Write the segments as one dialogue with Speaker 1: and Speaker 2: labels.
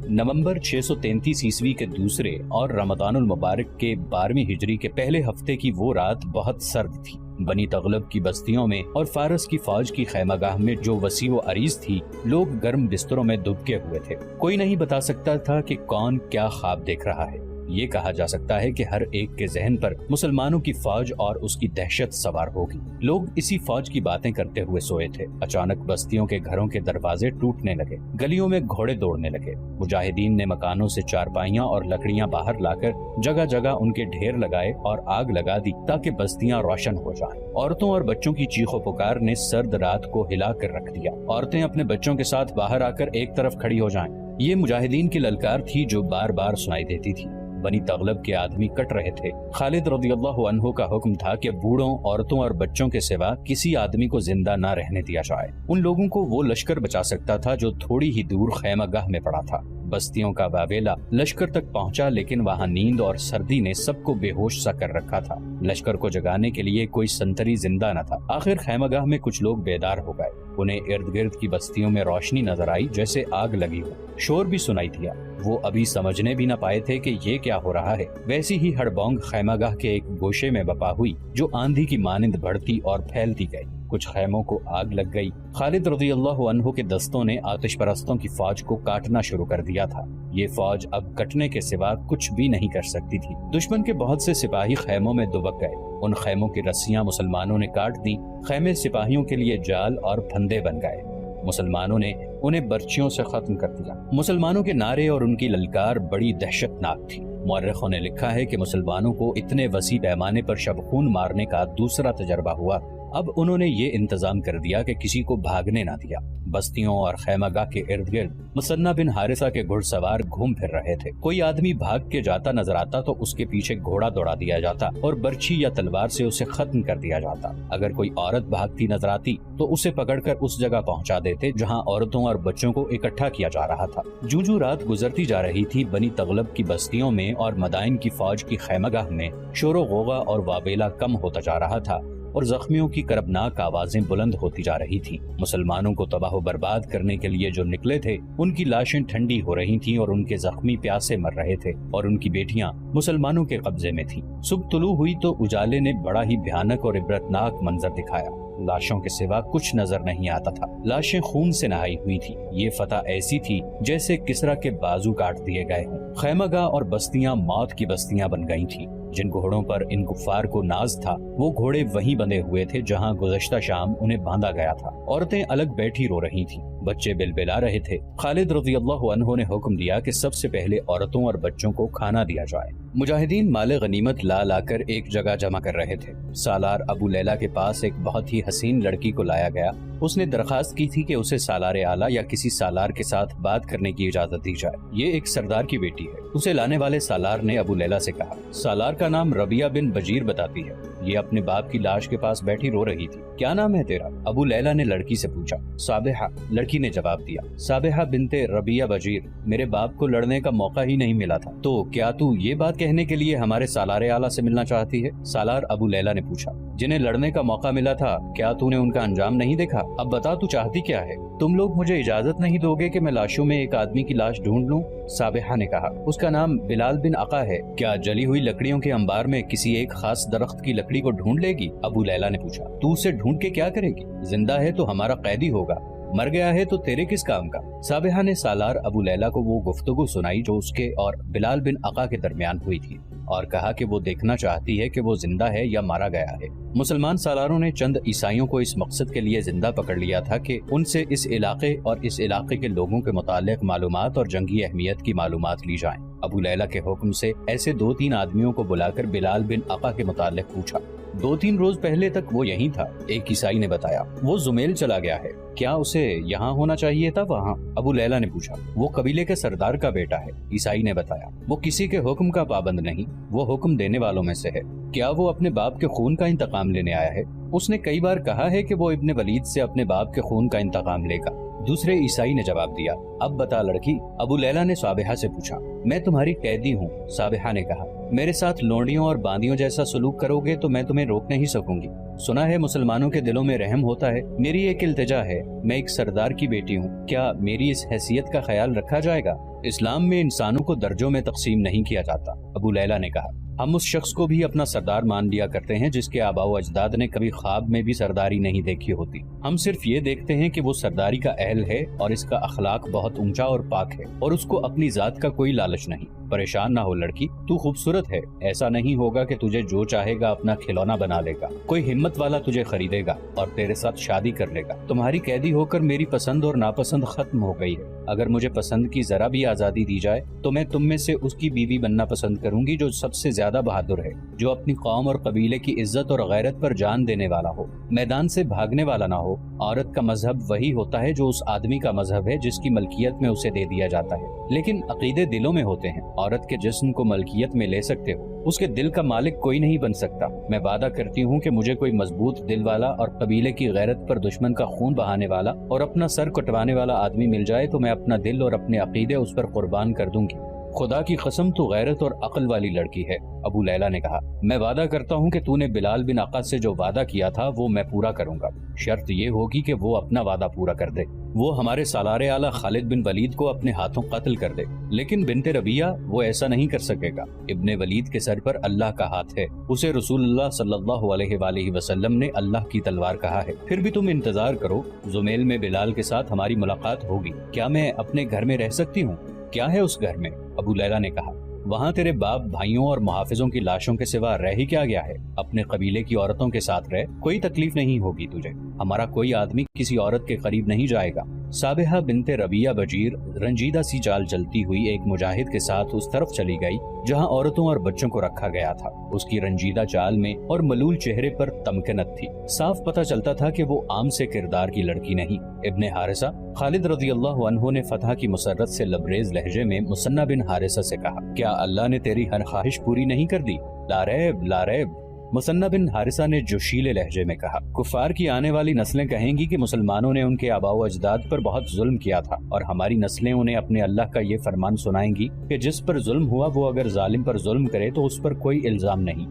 Speaker 1: نومبر 633 عیسوی کے دوسرے اور رمضان المبارک کے 12ویں ہجری کے پہلے ہفتے کی وہ رات بہت سرد تھی۔ بنی تغلب کی بستیوں میں اور فارس کی فوج کی خیمہ گاہ میں جو وسیع و عریض تھی، لوگ گرم بستروں میں دبکے ہوئے تھے۔ کوئی نہیں بتا سکتا تھا کہ کون کیا خواب دیکھ رہا ہے۔ یہ کہا جا سکتا ہے کہ ہر ایک کے ذہن پر مسلمانوں کی فوج اور اس کی دہشت سوار ہوگی۔ لوگ اسی فوج کی باتیں کرتے ہوئے سوئے تھے۔ اچانک بستیوں کے گھروں کے دروازے ٹوٹنے لگے، گلیوں میں گھوڑے دوڑنے لگے۔ مجاہدین نے مکانوں سے چارپائیاں اور لکڑیاں باہر لا کر جگہ جگہ ان کے ڈھیر لگائے اور آگ لگا دی تاکہ بستیاں روشن ہو جائیں۔ عورتوں اور بچوں کی چیخ و پکار نے سرد رات کو ہلا کر رکھ دیا۔ عورتیں اپنے بچوں کے ساتھ باہر آ کر ایک طرف کھڑی ہو جائیں۔ یہ مجاہدین کی للکار تھی جو بار بار سنائی دیتی تھی۔ بنی تغلب کے آدمی کٹ رہے تھے۔ خالد رضی اللہ عنہ کا حکم تھا کہ بوڑھوں، عورتوں اور بچوں کے سوا کسی آدمی کو زندہ نہ رہنے دیا جائے۔ ان لوگوں کو وہ لشکر بچا سکتا تھا جو تھوڑی ہی دور خیمہ گاہ میں پڑا تھا۔ بستیوں کا واویلا لشکر تک پہنچا، لیکن وہاں نیند اور سردی نے سب کو بے ہوش سا کر رکھا تھا۔ لشکر کو جگانے کے لیے کوئی سنتری زندہ نہ تھا۔ آخر خیمہ گاہ میں کچھ لوگ بیدار ہو گئے۔ انہیں ارد گرد کی بستیوں میں روشنی نظر آئی جیسے آگ لگی ہو۔ شور بھی سنائی دیا۔ وہ ابھی سمجھنے بھی نہ پائے تھے کہ یہ کیا ہو رہا ہے۔ ویسی ہی ہڑبونگ خیمہ گاہ کے ایک گوشے میں بپا ہوئی جو آندھی کی مانند بڑھتی اور پھیلتی گئی۔ کچھ خیموں کو آگ لگ گئی۔ خالد رضی اللہ عنہ کے دستوں نے آتش پرستوں کی فوج کو کاٹنا شروع کر دیا تھا۔ یہ فوج اب کٹنے کے سوا کچھ بھی نہیں کر سکتی تھی۔ دشمن کے بہت سے سپاہی خیموں میں دبک گئے۔ ان خیموں کی رسیاں مسلمانوں نے کاٹ دیں۔ خیمے سپاہیوں کے لیے جال اور پھندے بن گئے۔ مسلمانوں نے انہیں برچیوں سے ختم کر دیا۔ مسلمانوں کے نعرے اور ان کی للکار بڑی دہشت ناک تھی۔ مورخوں نے لکھا ہے کہ مسلمانوں کو اتنے وسیع پیمانے پر شب خون مارنے کا دوسرا تجربہ ہوا۔ اب انہوں نے یہ انتظام کر دیا کہ کسی کو بھاگنے نہ دیا۔ بستیوں اور خیمہ گاہ کے ارد گرد مثنہ بن حارثہ کے گھڑ سوار گھوم پھر رہے تھے۔ کوئی آدمی بھاگ کے جاتا نظر آتا تو اس کے پیچھے گھوڑا دوڑا دیا جاتا اور برچھی یا تلوار سے اسے ختم کر دیا جاتا۔ اگر کوئی عورت بھاگتی نظر آتی تو اسے پکڑ کر اس جگہ پہنچا دیتے جہاں عورتوں اور بچوں کو اکٹھا کیا جا رہا تھا۔ جو رات گزرتی جا رہی تھی، بنی تغلب کی بستیوں میں اور مدائن کی فوج کی خیمہ گاہ میں شور و غوغا اور واویلا کم ہوتا جا رہا تھا اور زخمیوں کی کربناک آوازیں بلند ہوتی جا رہی تھیں۔ مسلمانوں کو تباہ و برباد کرنے کے لیے جو نکلے تھے، ان کی لاشیں ٹھنڈی ہو رہی تھیں اور ان کے زخمی پیاسے مر رہے تھے اور ان کی بیٹیاں مسلمانوں کے قبضے میں تھیں۔ صبح طلوع ہوئی تو اجالے نے بڑا ہی بھیانک اور عبرتناک منظر دکھایا۔ لاشوں کے سوا کچھ نظر نہیں آتا تھا۔ لاشیں خون سے نہائی ہوئی تھی۔ یہ فتح ایسی تھی جیسے کسرا کے بازو کاٹ دیے گئے ہوں۔ خیمہ گاہ اور بستیاں موت کی بستیاں بن گئی تھیں۔ جن گھوڑوں پر ان کفار کو ناز تھا، وہ گھوڑے وہیں بندھے ہوئے تھے جہاں گزشتہ شام انہیں باندھا گیا تھا۔ عورتیں الگ بیٹھی رو رہی تھیں، بچے بلبلا رہے تھے۔ خالد رضی اللہ عنہ نے حکم دیا کہ سب سے پہلے عورتوں اور بچوں کو کھانا دیا جائے۔ مجاہدین مال غنیمت لا کر ایک جگہ جمع کر رہے تھے۔ سالار ابو لیلہ کے پاس ایک بہت ہی حسین لڑکی کو لایا گیا۔ اس نے درخواست کی تھی کہ اسے سالار اعلیٰ یا کسی سالار کے ساتھ بات کرنے کی اجازت دی جائے۔ یہ ایک سردار کی بیٹی ہے۔ اسے لانے والے سالار نے ابو لیلہ سے کہا، سالار کا نام ربیہ بن بجیر بتاتی ہے۔ یہ اپنے باپ کی لاش کے پاس بیٹھی رو رہی تھی۔ کیا نام ہے تیرا؟ ابو لیلہ نے لڑکی سے پوچھا۔ صابحہ، لڑکی نے جواب دیا۔ صابحہ بنت ربیہ بجیر، میرے باپ کو لڑنے کا موقع ہی نہیں ملا تھا، تو کیا تو یہ بات کہنے کے لیے ہمارے سالار اعلیٰ سے ملنا چاہتی ہے؟ سالار ابو لیلہ نے پوچھا۔ جنہیں لڑنے کا موقع ملا تھا، کیا تو نے ان کا انجام نہیں دیکھا؟ اب بتا تو چاہتی کیا ہے؟ تم لوگ مجھے اجازت نہیں دو گے کہ میں لاشوں میں ایک آدمی کی لاش ڈھونڈ لوں؟ صابحہ نے کہا، اس کا نام بلال بن عقا ہے۔ کیا جلی ہوئی لکڑیوں کے انبار میں کسی ایک خاص درخت کی لکڑی کو ڈھونڈ لے گی؟ ابو لیلہ نے پوچھا۔ تو اسے ڈھونڈ کے کیا کرے گی؟ زندہ ہے تو ہمارا قیدی ہوگا، مر گیا ہے تو تیرے کس کام کا؟ صابحہ نے سالار ابو لیلہ کو وہ گفتگو سنائی جو اس کے اور بلال بن عقا کے درمیان ہوئی تھی، اور کہا کہ وہ دیکھنا چاہتی ہے کہ وہ زندہ ہے یا مارا گیا ہے۔ مسلمان سالاروں نے چند عیسائیوں کو اس مقصد کے لیے زندہ پکڑ لیا تھا کہ ان سے اس علاقے اور اس علاقے کے لوگوں کے متعلق معلومات اور جنگی اہمیت کی معلومات لی جائیں۔ ابو لیلہ کے حکم سے ایسے 2-3 آدمیوں کو بلا کر بلال بن عقا کے متعلق پوچھا۔ 2-3 روز پہلے تک وہ یہیں تھا، ایک عیسائی نے بتایا۔ وہ زمیل چلا گیا ہے، کیا اسے یہاں ہونا چاہیے تھا وہاں؟ ابو لیلہ نے پوچھا۔ وہ قبیلے کے سردار کا بیٹا ہے، عیسائی نے بتایا۔ وہ کسی کے حکم کا پابند نہیں، وہ حکم دینے والوں میں سے ہے۔ کیا وہ اپنے باپ کے خون کا انتقام لینے آیا ہے؟ اس نے کئی بار کہا ہے کہ وہ ابن ولید سے اپنے باپ کے خون کا انتقام لے گا۔ دوسرے عیسائی نے جواب دیا، اب بتا لڑکی۔ ابو لیلا نے صابحہ سے پوچھا، میں تمہاری قیدی ہوں۔ صابحہ نے کہا، میرے ساتھ لونڈیوں اور باندیوں جیسا سلوک کرو گے تو میں تمہیں روک نہیں سکوں گی۔ سنا ہے مسلمانوں کے دلوں میں رحم ہوتا ہے، میری ایک التجا ہے، میں ایک سردار کی بیٹی ہوں، کیا میری اس حیثیت کا خیال رکھا جائے گا؟ اسلام میں انسانوں کو درجوں میں تقسیم نہیں کیا جاتا۔ ابو لیلا نے کہا، ہم اس شخص کو بھی اپنا سردار مان لیا کرتے ہیں جس کے آباء و اجداد نے کبھی خواب میں بھی سرداری نہیں دیکھی ہوتی۔ ہم صرف یہ دیکھتے ہیں کہ وہ سرداری کا اہل ہے اور اس کا اخلاق بہت اونچا اور پاک ہے اور اس کو اپنی ذات کا کوئی لالچ نہیں۔ پریشان نہ ہو لڑکی، تو خوبصورت ہے، ایسا نہیں ہوگا کہ تجھے جو چاہے گا اپنا کھلونا بنا لے گا۔ کوئی ہمت والا تجھے خریدے گا اور تیرے ساتھ شادی کر لے گا۔ تمہاری قیدی ہو کر میری پسند اور ناپسند ختم ہو گئی ہے۔ اگر مجھے پسند کی ذرا بھی آزادی دی جائے تو میں تم میں سے اس کی بیوی بننا پسند کروں گی جو سب سے زیادہ بہادر ہے، جو اپنی قوم اور قبیلے کی عزت اور غیرت پر جان دینے والا ہو، میدان سے بھاگنے والا نہ ہو۔ عورت کا مذہب وہی ہوتا ہے جو اس آدمی کا مذہب ہے جس کی ملکیت میں اسے دے دیا جاتا ہے، لیکن عقیدے دلوں میں ہوتے ہیں۔ عورت کے جسم کو ملکیت میں لے سکتے ہو، اس کے دل کا مالک کوئی نہیں بن سکتا۔ میں وعدہ کرتی ہوں کہ مجھے کوئی مضبوط دل والا اور قبیلے کی غیرت پر دشمن کا خون بہانے والا اور اپنا سر کٹوانے والا آدمی مل جائے تو میں اپنا دل اور اپنے عقیدے اس پر قربان کر دوں گی۔ خدا کی قسم تو غیرت اور عقل والی لڑکی ہے۔ ابو لیلا نے کہا، میں وعدہ کرتا ہوں کہ تو نے بلال بن عقد سے جو وعدہ کیا تھا وہ میں پورا کروں گا۔ شرط یہ ہوگی کہ وہ اپنا وعدہ پورا کر دے، وہ ہمارے سالار اعلیٰ خالد بن ولید کو اپنے ہاتھوں قتل کر دے۔ لیکن بنت ربیہ وہ ایسا نہیں کر سکے گا۔ ابن ولید کے سر پر اللہ کا ہاتھ ہے، اسے رسول اللہ صلی اللہ علیہ وآلہ وسلم نے اللہ کی تلوار کہا ہے۔ پھر بھی تم انتظار کرو، زمیل میں بلال کے ساتھ ہماری ملاقات ہوگی۔ کیا میں اپنے گھر میں رہ سکتی ہوں؟ کیا ہے اس گھر میں؟ ابو لیلا نے کہا، وہاں تیرے باپ بھائیوں اور محافظوں کی لاشوں کے سوا رہ ہی کیا گیا ہے؟ اپنے قبیلے کی عورتوں کے ساتھ رہ، کوئی تکلیف نہیں ہوگی تجھے۔ ہمارا کوئی آدمی کسی عورت کے قریب نہیں جائے گا۔ صابحہ بنت ربیہ بجیر رنجیدہ سی چال چلتی ہوئی ایک مجاہد کے ساتھ اس طرف چلی گئی جہاں عورتوں اور بچوں کو رکھا گیا تھا۔ اس کی رنجیدہ چال میں اور ملول چہرے پر تمکنت تھی، صاف پتہ چلتا تھا کہ وہ عام سے کردار کی لڑکی نہیں۔ ابن حارثہ خالد رضی اللہ عنہ نے فتح کی مسرت سے لبریز لہجے میں مثنی بن حارثہ سے کہا، کیا اللہ نے تیری ہر خواہش پوری نہیں کر دی؟ لا ریب لا ریب، مثنی بن حارثہ نے جوشیلے لہجے میں کہا، کفار کی آنے والی نسلیں کہیں گی کہ مسلمانوں نے ان کے آباء و اجداد پر بہت ظلم کیا تھا، اور ہماری نسلیں انہیں اپنے اللہ کا یہ فرمان سنائیں گی کہ جس پر ظلم ہوا وہ اگر ظالم پر ظلم کرے تو اس پر کوئی الزام نہیں۔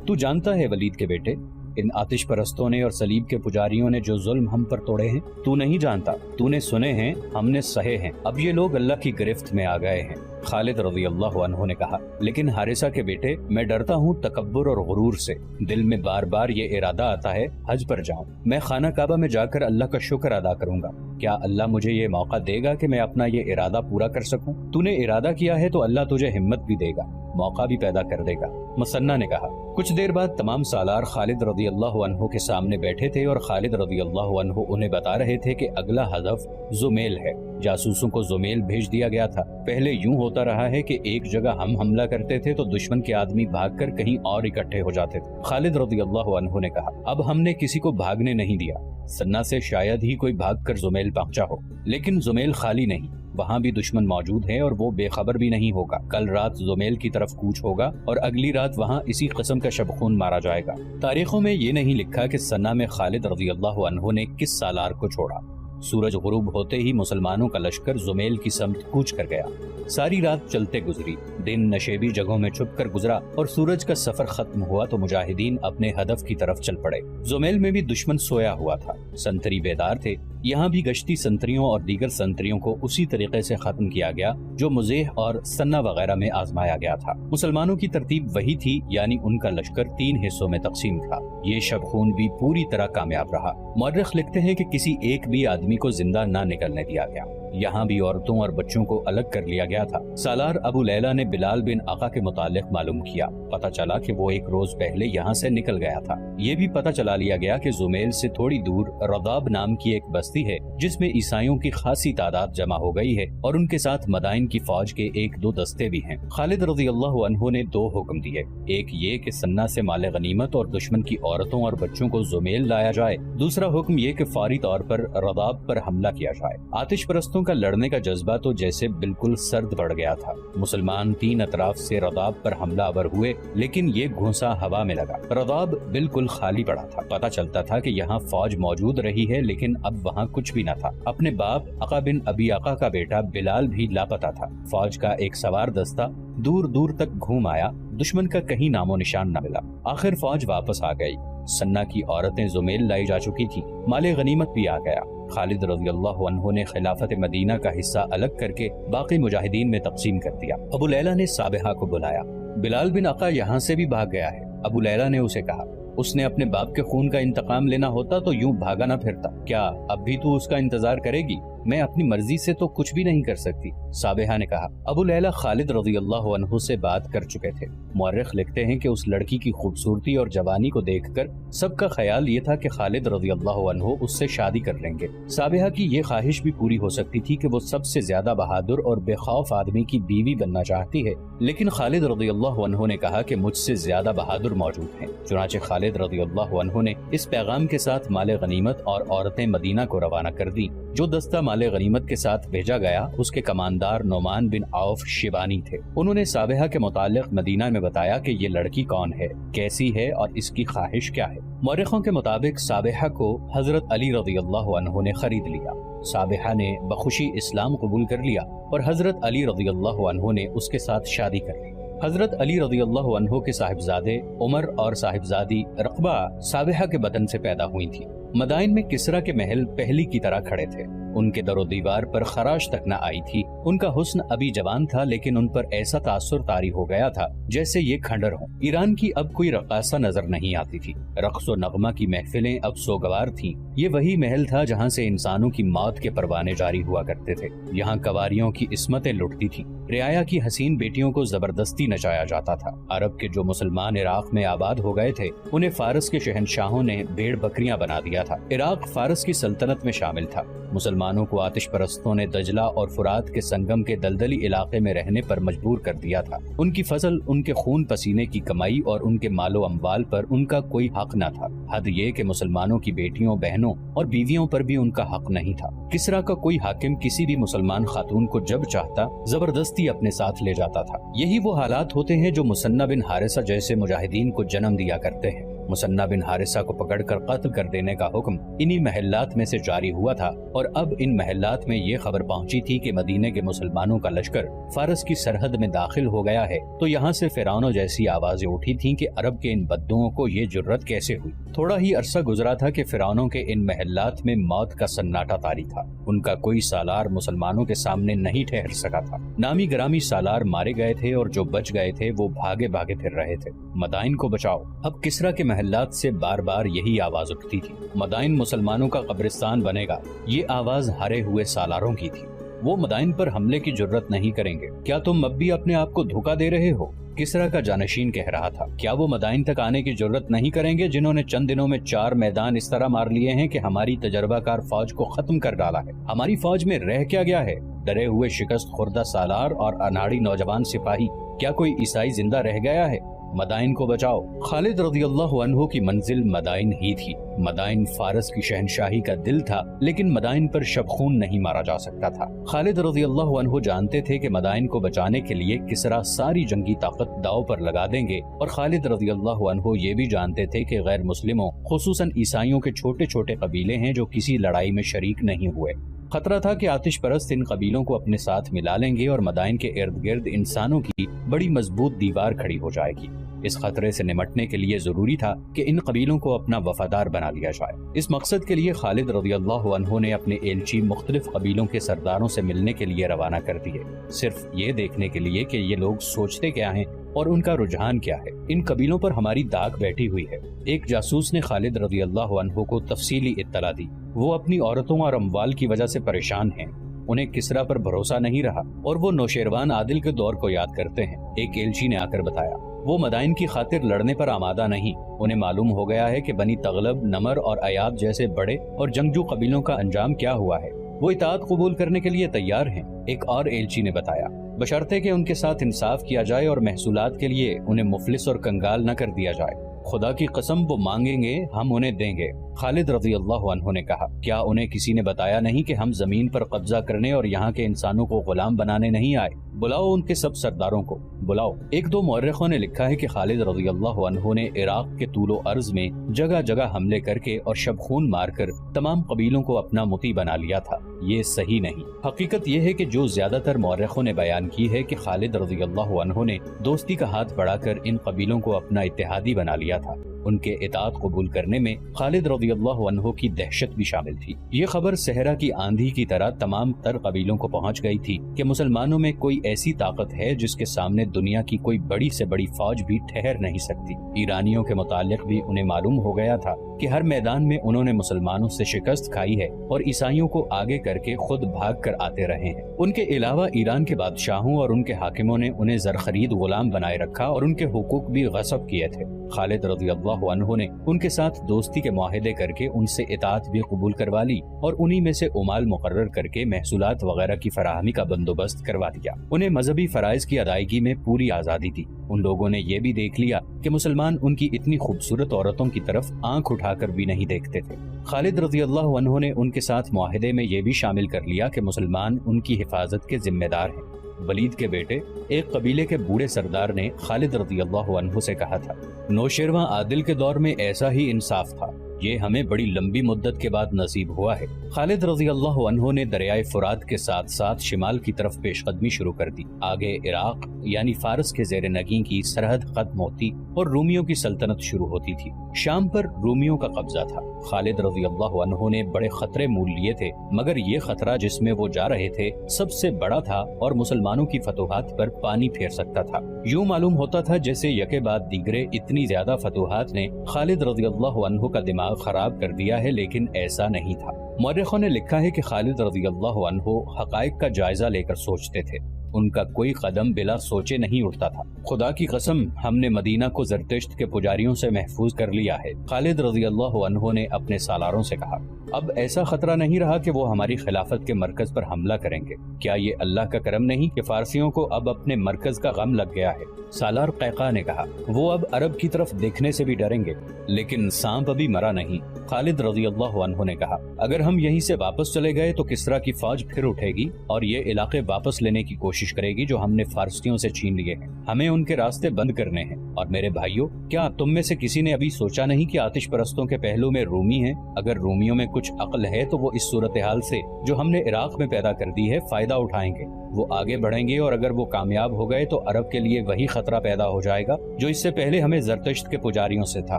Speaker 1: تو جانتا ہے ولید کے بیٹے، ان آتش پرستوں نے اور صلیب کے پجاریوں نے جو ظلم ہم پر توڑے ہیں تو نہیں جانتا، تو نے سنے ہیں، ہم نے سہے ہیں، اب یہ لوگ اللہ کی گرفت میں آ گئے ہیں۔ خالد رضی اللہ عنہ نے کہا، لیکن حارثہ کے بیٹے، میں ڈرتا ہوں تکبر اور غرور سے، دل میں بار بار یہ ارادہ آتا ہے حج پر جاؤں، میں خانہ کعبہ میں جا کر اللہ کا شکر ادا کروں گا، کیا اللہ مجھے یہ موقع دے گا کہ میں اپنا یہ ارادہ پورا کر سکوں؟ تو نے ارادہ کیا ہے تو اللہ تجھے ہمت بھی دے گا، موقع بھی پیدا کر دے گا۔ مثنی نے کہا، کچھ دیر بعد تمام سالار خالد رضی اللہ عنہ کے سامنے بیٹھے تھے اور خالد رضی اللہ عنہ انہیں بتا رہے تھے کہ اگلا ہدف زمیل ہے۔ جاسوسوں کو زمیل بھیج دیا گیا تھا۔ پہلے یوں ہوتا رہا ہے کہ ایک جگہ ہم حملہ کرتے تھے تو دشمن کے آدمی بھاگ کر کہیں اور اکٹھے ہو جاتے تھے۔ خالد رضی اللہ عنہ نے کہا، اب ہم نے کسی کو بھاگنے نہیں دیا، سنا سے شاید ہی کوئی بھاگ کر زمیل پہنچا ہو، لیکن زمیل خالی نہیں، وہاں بھی دشمن موجود ہے اور وہ بے خبر بھی نہیں ہوگا۔ کل رات زمیل کی طرف کوچ ہوگا اور اگلی رات وہاں اسی قسم کا شبخون مارا جائے گا۔ تاریخوں میں یہ نہیں لکھا کہ سنا میں خالد رضی اللہ عنہ نے کس سالار کو چھوڑا۔ سورج غروب ہوتے ہی مسلمانوں کا لشکر زمیل کی سمت کوچ کر گیا۔ ساری رات چلتے گزری، دن نشیبی جگہوں میں چھپ کر گزرا اور سورج کا سفر ختم ہوا تو مجاہدین اپنے ہدف کی طرف چل پڑے۔ زمیل میں بھی دشمن سویا ہوا تھا، سنتری بیدار تھے۔ یہاں بھی گشتی سنتریوں اور دیگر سنتریوں کو اسی طریقے سے ختم کیا گیا جو مزیح اور سنا وغیرہ میں آزمایا گیا تھا۔ مسلمانوں کی ترتیب وہی تھی، یعنی ان کا لشکر 3 حصوں میں تقسیم تھا۔ یہ شبخون بھی پوری طرح کامیاب رہا۔ مورخ لکھتے ہیں کہ کسی ایک بھی آدمی کو زندہ نہ نکلنے دیا گیا۔ یہاں بھی عورتوں اور بچوں کو الگ کر لیا گیا تھا۔ سالار ابو لیلا نے بلال بن عقا کے متعلق معلوم کیا، پتہ چلا کہ وہ ایک روز پہلے یہاں سے نکل گیا تھا۔ یہ بھی پتہ چلا لیا گیا کہ زمیل سے تھوڑی دور رضاب نام کی ایک بستی ہے جس میں عیسائیوں کی خاصی تعداد جمع ہو گئی ہے اور ان کے ساتھ مدائن کی فوج کے 1-2 دستے بھی ہیں۔ خالد رضی اللہ عنہ نے 2 حکم دیے، ایک یہ کہ سنا سے مال غنیمت اور دشمن کی عورتوں اور بچوں کو زمیل لایا جائے، دوسرا حکم یہ کہ فوری طور پر رضاب پر حملہ کیا جائے۔ آتش پرستوں کا لڑنے کا جذبہ تو جیسے بالکل سرد پڑ گیا تھا۔ مسلمان تین اطراف سے رضاب پر حملہ آور ہوئے، لیکن یہ گھونسا ہوا میں لگا۔ رضاب بالکل خالی پڑا تھا۔ پتہ چلتا تھا کہ یہاں فوج موجود رہی ہے، لیکن اب وہاں کچھ بھی نہ تھا۔ اپنے باپ عقا بن ابی عقا کا بیٹا بلال بھی لاپتہ تھا۔ فوج کا ایک سوار دستہ دور دور تک گھوم آیا، دشمن کا کہیں نام و نشان نہ ملا۔ آخر فوج واپس آ گئی۔ سنا کی عورتیں زمیل لائی جا چکی تھی، مال غنیمت بھی آ گیا۔ خالد رضی اللہ عنہ نے خلافت مدینہ کا حصہ الگ کر کے باقی مجاہدین میں تقسیم کر دیا۔ ابو لیلہ نے صابحہ کو بلایا۔ بلال بن عقا یہاں سے بھی بھاگ گیا ہے۔ ابو لیلہ نے اسے کہا، اس نے اپنے باپ کے خون کا انتقام لینا ہوتا تو یوں بھاگا نہ پھرتا۔ کیا اب بھی تو اس کا انتظار کرے گی؟ میں اپنی مرضی سے تو کچھ بھی نہیں کر سکتی۔ صابحہ نے کہا۔ ابو لیلہ خالد رضی اللہ عنہ سے بات کر چکے تھے۔ مورخ لکھتے ہیں کہ اس لڑکی کی خوبصورتی اور جوانی کو دیکھ کر سب کا خیال یہ تھا کہ خالد رضی اللہ عنہ اس سے شادی کر لیں گے۔ صابحہ کی یہ خواہش بھی پوری ہو سکتی تھی کہ وہ سب سے زیادہ بہادر اور بے خوف آدمی کی بیوی بننا چاہتی ہے، لیکن خالد رضی اللہ عنہ نے کہا کہ مجھ سے زیادہ بہادر موجود ہیں۔ چنانچہ خالد رضی اللہ عنہ نے اس پیغام کے ساتھ مال غنیمت اور عورتیں مدینہ کو روانہ کر دی۔ جو دستہ مال غنیمت کے ساتھ بھیجا گیا اس کے کماندار نعمان بن عوف شیبانی تھے۔ انہوں نے صابحہ کے متعلق مدینہ میں بتایا کہ یہ لڑکی کون ہے، کیسی ہے اور اس کی خواہش کیا ہے۔ مورخوں کے مطابق صابحہ کو حضرت علی رضی اللہ عنہ نے خرید لیا۔ صابحہ نے بخوشی اسلام قبول کر لیا اور حضرت علی رضی اللہ عنہ نے اس کے ساتھ شادی کر لی۔ حضرت علی رضی اللہ عنہ کے صاحبزادے عمر اور صاحبزادی رقبہ صابحہ کے بدن سے پیدا ہوئی تھی۔ مدائن میں کسرا کے محل پہلی کی طرح کھڑے تھے۔ ان کے در و دیوار پر خراش تک نہ آئی تھی۔ ان کا حسن ابھی جوان تھا، لیکن ان پر ایسا تاثر طاری ہو گیا تھا جیسے یہ کھنڈر ہوں۔ ایران کی اب کوئی رقاصہ نظر نہیں آتی تھی۔ رقص و نغمہ کی محفلیں اب سوگوار تھیں۔ یہ وہی محل تھا جہاں سے انسانوں کی موت کے پروانے جاری ہوا کرتے تھے۔ یہاں قواریوں کی عصمتیں لٹتی تھیں۔ رعایا کی حسین بیٹیوں کو زبردستی نچایا جاتا تھا۔ عرب کے جو مسلمان عراق میں آباد ہو گئے تھے انہیں فارس کے شہنشاہوں نے بھیڑ بکریاں بنا دیا تھا۔ عراق فارس کی سلطنت میں شامل تھا۔ مسلمانوں کو آتش پرستوں نے دجلہ اور فرات کے سنگم کے دلدلی علاقے میں رہنے پر مجبور کر دیا تھا۔ ان کی فصل، ان کے خون پسینے کی کمائی اور ان کے مال و اموال پر ان کا کوئی حق نہ تھا۔ حد یہ کہ مسلمانوں کی بیٹیوں، بہنوں اور بیویوں پر بھی ان کا حق نہیں تھا۔ کسرا کا کوئی حاکم کسی بھی مسلمان خاتون کو جب چاہتا زبردستی اپنے ساتھ لے جاتا تھا۔ یہی وہ حالات ہوتے ہیں جو مثنہ بن حارثہ جیسے مجاہدین کو جنم دیا کرتے ہیں۔ مثنہ بن حارثہ کو پکڑ کر قتل کر دینے کا حکم انہی محلات میں سے جاری ہوا تھا، اور اب ان محلات میں یہ خبر پہنچی تھی کہ مدینے کے مسلمانوں کا لشکر فارس کی سرحد میں داخل ہو گیا ہے، تو یہاں سے فرعونوں جیسی آوازیں اٹھی تھیں کہ عرب کے ان بدوؤں کو یہ جرت کیسے ہوئی۔ تھوڑا ہی عرصہ گزرا تھا کہ فرعونوں کے ان محلات میں موت کا سناٹا طاری تھا۔ ان کا کوئی سالار مسلمانوں کے سامنے نہیں ٹھہر سکا تھا۔ نامی گرامی سالار مارے گئے تھے اور جو بچ گئے تھے وہ بھاگے بھاگے پھر رہے تھے۔ مدائن کو بچاؤ۔ اب کسرا کے محلات سے بار بار یہی آواز اٹھتی تھی، مدائن مسلمانوں کا قبرستان بنے گا۔ یہ آواز ہارے ہوئے سالاروں کی تھی۔ وہ مدائن پر حملے کی جرت نہیں کریں گے۔ کیا تم اب بھی اپنے آپ کو دھوکا دے رہے ہو؟ کسرا کا جانشین کہہ رہا تھا۔ کیا وہ مدائن تک آنے کی جرت نہیں کریں گے جنہوں نے چند دنوں میں 4 میدان اس طرح مار لیے ہیں کہ ہماری تجربہ کار فوج کو ختم کر ڈالا ہے؟ ہماری فوج میں رہ کیا گیا ہے؟ ڈرے ہوئے شکست خوردہ سالار اور اناڑی نوجوان سپاہی، کیا کوئی عیسائی زندہ رہ گیا ہے؟ مدائن کو بچاؤ۔ خالد رضی اللہ عنہ کی منزل مدائن ہی تھی۔ مدائن فارس کی شہنشاہی کا دل تھا، لیکن مدائن پر شبخون نہیں مارا جا سکتا تھا۔ خالد رضی اللہ عنہ جانتے تھے کہ مدائن کو بچانے کے لیے کسرا ساری جنگی طاقت داؤ پر لگا دیں گے، اور خالد رضی اللہ عنہ یہ بھی جانتے تھے کہ غیر مسلموں، خصوصاً عیسائیوں کے چھوٹے چھوٹے قبیلے ہیں جو کسی لڑائی میں شریک نہیں ہوئے۔ خطرہ تھا کہ آتش پرست ان قبیلوں کو اپنے ساتھ ملا لیں گے اور مدائن کے ارد گرد انسانوں کی بڑی مضبوط دیوار کھڑی ہو جائے گی۔ اس خطرے سے نمٹنے کے لیے ضروری تھا کہ ان قبیلوں کو اپنا وفادار بنا لیا جائے۔ اس مقصد کے لیے خالد رضی اللہ عنہ نے اپنے ایلچی مختلف قبیلوں کے سرداروں سے ملنے کے لیے روانہ کر دیے، صرف یہ دیکھنے کے لیے کہ یہ لوگ سوچتے کیا ہیں اور ان کا رجحان کیا ہے۔ ان قبیلوں پر ہماری داغ بیٹھی ہوئی ہے۔ ایک جاسوس نے خالد رضی اللہ عنہ کو تفصیلی اطلاع دی۔ وہ اپنی عورتوں اور اموال کی وجہ سے پریشان ہیں، انہیں کسرا پر بھروسہ نہیں رہا اور وہ نوشیروان عادل کے دور کو یاد کرتے ہیں۔ ایک ایلچی نے آ کر بتایا وہ مدائن کی خاطر لڑنے پر آمادہ نہیں۔ انہیں معلوم ہو گیا ہے کہ بنی تغلب، نمر اور ایاد جیسے بڑے اور جنگجو قبیلوں کا انجام کیا ہوا ہے۔ وہ اطاعت قبول کرنے کے لیے تیار ہیں۔ ایک اور ایلچی نے بتایا بشرطے کہ ان کے ساتھ انصاف کیا جائے اور محصولات کے لیے انہیں مفلس اور کنگال نہ کر دیا جائے۔ خدا کی قسم وہ مانگیں گے ہم انہیں دیں گے۔ خالد رضی اللہ عنہ نے کہا، کیا انہیں کسی نے بتایا نہیں کہ ہم زمین پر قبضہ کرنے اور یہاں کے انسانوں کو غلام بنانے نہیں آئے؟ بلاؤ ان کے سب سرداروں کو، بلاؤ۔ ایک دو مورخوں نے لکھا ہے کہ خالد رضی اللہ عنہ نے عراق کے طول و عرض میں جگہ جگہ حملے کر کے اور شب خون مار کر تمام قبیلوں کو اپنا مطیع بنا لیا تھا۔ یہ صحیح نہیں۔ حقیقت یہ ہے کہ جو زیادہ تر مورخوں نے بیان کی ہے کہ خالد رضی اللہ عنہ نے دوستی کا ہاتھ بڑھا کر ان قبیلوں کو اپنا اتحادی بنا لیا تھا۔ ان کے اطاعت قبول کرنے میں خالد رضی اللہ عنہ کی دہشت بھی شامل تھی۔ یہ خبر صحرا کی آندھی کی طرح تمام تر قبیلوں کو پہنچ گئی تھی کہ مسلمانوں میں کوئی ایسی طاقت ہے جس کے سامنے دنیا کی کوئی بڑی سے بڑی فوج بھی ٹھہر نہیں سکتی۔ ایرانیوں کے متعلق بھی انہیں معلوم ہو گیا تھا کہ ہر میدان میں انہوں نے مسلمانوں سے شکست کھائی ہے اور عیسائیوں کو آگے کر کے خود بھاگ کر آتے رہے ہیں۔ ان کے علاوہ ایران کے بادشاہوں اور ان کے حاکموں نے انہیں زرخرید غلام بنائے رکھا اور ان کے حقوق بھی غصب کیے تھے۔ خالد رضی اللہ عنہ نے ان کے ساتھ دوستی کے معاہدے کر کے ان سے اطاعت بھی قبول کروا لی اور انہی میں سے امال مقرر کر کے محصولات وغیرہ کی فراہمی کا بندوبست کروا دیا۔ انہیں مذہبی فرائض کی ادائیگی میں پوری آزادی تھی۔ ان لوگوں نے یہ بھی دیکھ لیا کہ مسلمان ان کی اتنی خوبصورت عورتوں کی طرف آنکھ اٹھا کر بھی نہیں دیکھتے تھے۔ خالد رضی اللہ عنہ نے ان کے ساتھ معاہدے میں یہ بھی شامل کر لیا کہ مسلمان ان کی حفاظت کے ذمہ دار ہیں۔ ولید کے بیٹے ایک قبیلے کے بوڑھے سردار نے خالد رضی اللہ عنہ سے کہا تھا، نوشیروان عادل کے دور میں ایسا ہی انصاف تھا، یہ ہمیں بڑی لمبی مدت کے بعد نصیب ہوا ہے۔ خالد رضی اللہ عنہ نے دریائے فرات کے ساتھ ساتھ شمال کی طرف پیش قدمی شروع کر دی۔ آگے عراق یعنی فارس کے زیر نگین کی سرحد ختم ہوتی اور رومیوں کی سلطنت شروع ہوتی تھی۔ شام پر رومیوں کا قبضہ تھا۔ خالد رضی اللہ عنہ نے بڑے خطرے مول لیے تھے، مگر یہ خطرہ جس میں وہ جا رہے تھے سب سے بڑا تھا اور مسلمانوں کی فتوحات پر پانی پھیر سکتا تھا۔ یوں معلوم ہوتا تھا جیسے یکے بعد دیگرے اتنی زیادہ فتوحات نے خالد رضی اللہ عنہ کا دماغ خراب کر دیا ہے، لیکن ایسا نہیں تھا۔ مورخوں نے لکھا ہے کہ خالد رضی اللہ عنہ حقائق کا جائزہ لے کر سوچتے تھے، ان کا کوئی قدم بلا سوچے نہیں اٹھتا تھا۔ خدا کی قسم ہم نے مدینہ کو زرتشت کے پجاریوں سے محفوظ کر لیا ہے، خالد رضی اللہ عنہ نے اپنے سالاروں سے کہا۔ اب ایسا خطرہ نہیں رہا کہ وہ ہماری خلافت کے مرکز پر حملہ کریں گے۔ کیا یہ اللہ کا کرم نہیں کہ فارسیوں کو اب اپنے مرکز کا غم لگ گیا ہے؟ سالار قیقاع نے کہا، وہ اب عرب کی طرف دیکھنے سے بھی ڈریں گے، لیکن سانپ ابھی مرا نہیں۔ خالد رضی اللہ عنہ نے کہا، اگر ہم یہیں سے واپس چلے گئے تو کسریٰ کی فوج پھر اٹھے گی اور یہ علاقے واپس لینے کی کوشش کرے گی جو ہم نے فارسیوں سے چھین لیے ہیں۔ ہمیں ان کے راستے بند کرنے ہیں۔ اور میرے بھائیوں، کیا تم میں سے کسی نے ابھی سوچا نہیں کہ آتش پرستوں کے پہلو میں رومی ہیں؟ اگر رومیوں میں کچھ عقل ہے تو وہ اس صورتحال سے جو ہم نے عراق میں پیدا کر دی ہے فائدہ اٹھائیں گے۔ وہ آگے بڑھیں گے اور اگر وہ کامیاب ہو گئے تو عرب کے لیے وہی خطرہ پیدا ہو جائے گا جو اس سے پہلے ہمیں زرتشت کے پجاریوں سے تھا۔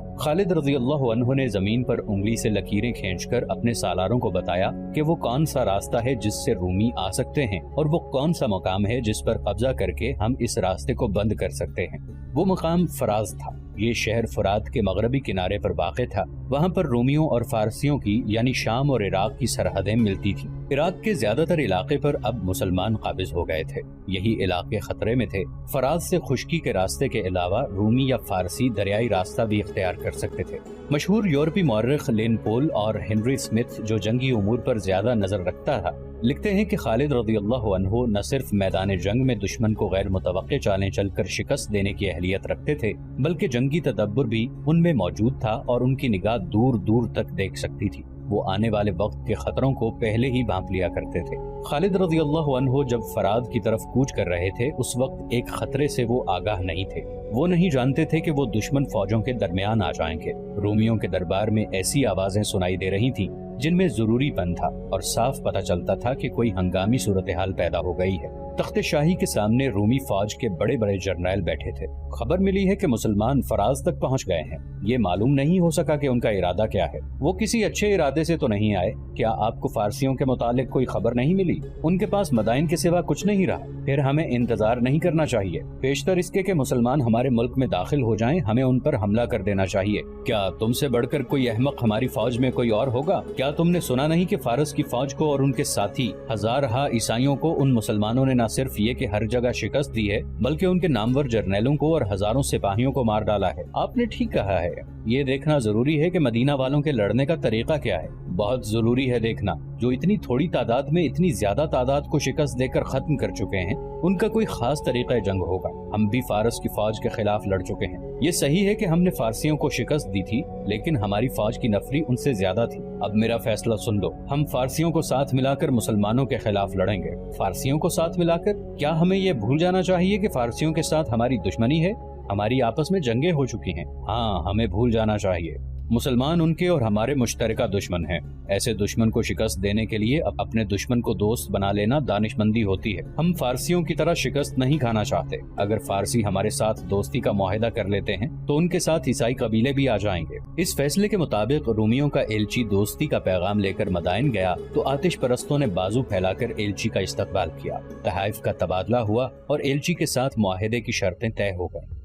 Speaker 1: خالد رضی اللہ عنہ نے زمین پر انگلی سے لکیریں کھینچ کر اپنے سالاروں کو بتایا کہ وہ کون سا راستہ ہے جس سے رومی آ سکتے ہیں اور وہ کون سا مقام ہے جس پر قبضہ کر کے ہم اس راستے کو بند کر سکتے ہیں۔ وہ مقام فراز تھا۔ یہ شہر فرات کے مغربی کنارے پر واقع تھا۔ وہاں پر رومیوں اور فارسیوں کی یعنی شام اور عراق کی سرحدیں ملتی تھیں۔ عراق کے زیادہ تر علاقے پر اب مسلمان قابض ہو گئے تھے۔ یہی علاقے خطرے میں تھے۔ فرات سے خشکی کے راستے کے علاوہ رومی یا فارسی دریائی راستہ بھی اختیار کر سکتے تھے۔ مشہور یورپی مورخ لین پول اور ہنری اسمتھ جو جنگی امور پر زیادہ نظر رکھتا تھا، لکھتے ہیں کہ خالد رضی اللہ عنہ نہ صرف میدان جنگ میں دشمن کو غیر متوقع چالیں چل کر شکست دینے کی اہلیت رکھتے تھے، بلکہ جنگی تدبر بھی ان میں موجود تھا اور ان کی نگاہ دور دور تک دیکھ سکتی تھی۔ وہ آنے والے وقت کے خطروں کو پہلے ہی بھانپ لیا کرتے تھے۔ خالد رضی اللہ عنہ جب فرات کی طرف کوچ کر رہے تھے اس وقت ایک خطرے سے وہ آگاہ نہیں تھے۔ وہ نہیں جانتے تھے کہ وہ دشمن فوجوں کے درمیان آ جائیں گے۔ رومیوں کے دربار میں ایسی آوازیں سنائی دے رہی تھیں جن میں ضروری پن تھا اور صاف پتہ چلتا تھا کہ کوئی ہنگامی صورتحال پیدا ہو گئی ہے۔ تخت شاہی کے سامنے رومی فوج کے بڑے بڑے جرنیل بیٹھے تھے۔ خبر ملی ہے کہ مسلمان فراز تک پہنچ گئے ہیں۔ یہ معلوم نہیں ہو سکا کہ ان کا ارادہ کیا ہے۔ وہ کسی اچھے ارادے سے تو نہیں آئے؟ کیا آپ کو فارسیوں کے متعلق کوئی خبر نہیں ملی؟ ان کے پاس مدائن کے سوا کچھ نہیں رہا۔ پھر ہمیں انتظار نہیں کرنا چاہیے۔ پیشتر اس کے کہ مسلمان ہمارے ملک میں داخل ہو جائیں ہمیں ان پر حملہ کر دینا چاہیے۔ کیا تم سے بڑھ کر کوئی احمق ہماری فوج میں کوئی اور ہوگا؟ کیا تم نے سنا نہیں کہ فارس کی فوج کو اور ان کے ساتھی ہزارہا عیسائیوں کو ان مسلمانوں نے نہ صرف یہ کہ ہر جگہ شکست دی ہے بلکہ ان کے نامور جرنیلوں کو اور ہزاروں سپاہیوں کو مار ڈالا ہے؟ آپ نے ٹھیک کہا ہے۔ یہ دیکھنا ضروری ہے کہ مدینہ والوں کے لڑنے کا طریقہ کیا ہے۔ بہت ضروری ہے دیکھنا۔ جو اتنی تھوڑی تعداد میں اتنی زیادہ تعداد کو شکست دے کر ختم کر چکے ہیں ان کا کوئی خاص طریقہ جنگ ہوگا۔ ہم بھی فارس کی فوج کے خلاف لڑ چکے ہیں۔ یہ صحیح ہے کہ ہم نے فارسیوں کو شکست دی تھی، لیکن ہماری فوج کی نفری ان سے زیادہ تھی۔ اب میرا فیصلہ سن لو، ہم فارسیوں کو ساتھ ملا کر مسلمانوں کے خلاف لڑیں گے۔ فارسیوں کو ساتھ ملا کر؟ کیا ہمیں یہ بھول جانا چاہیے کہ فارسیوں کے ساتھ ہماری دشمنی ہے؟ ہماری آپس میں جنگیں ہو چکی ہیں۔ ہاں، ہمیں بھول جانا چاہیے۔ مسلمان ان کے اور ہمارے مشترکہ دشمن ہیں۔ ایسے دشمن کو شکست دینے کے لیے اپنے دشمن کو دوست بنا لینا دانش مندی ہوتی ہے۔ ہم فارسیوں کی طرح شکست نہیں کھانا چاہتے۔ اگر فارسی ہمارے ساتھ دوستی کا معاہدہ کر لیتے ہیں تو ان کے ساتھ عیسائی قبیلے بھی آ جائیں گے۔ اس فیصلے کے مطابق رومیوں کا ایلچی دوستی کا پیغام لے کر مدائن گیا تو آتش پرستوں نے بازو پھیلا کر ایلچی کا استقبال کیا۔ تحائف کا تبادلہ ہوا اور ایلچی کے ساتھ معاہدے کی شرطیں طے ہو گئیں۔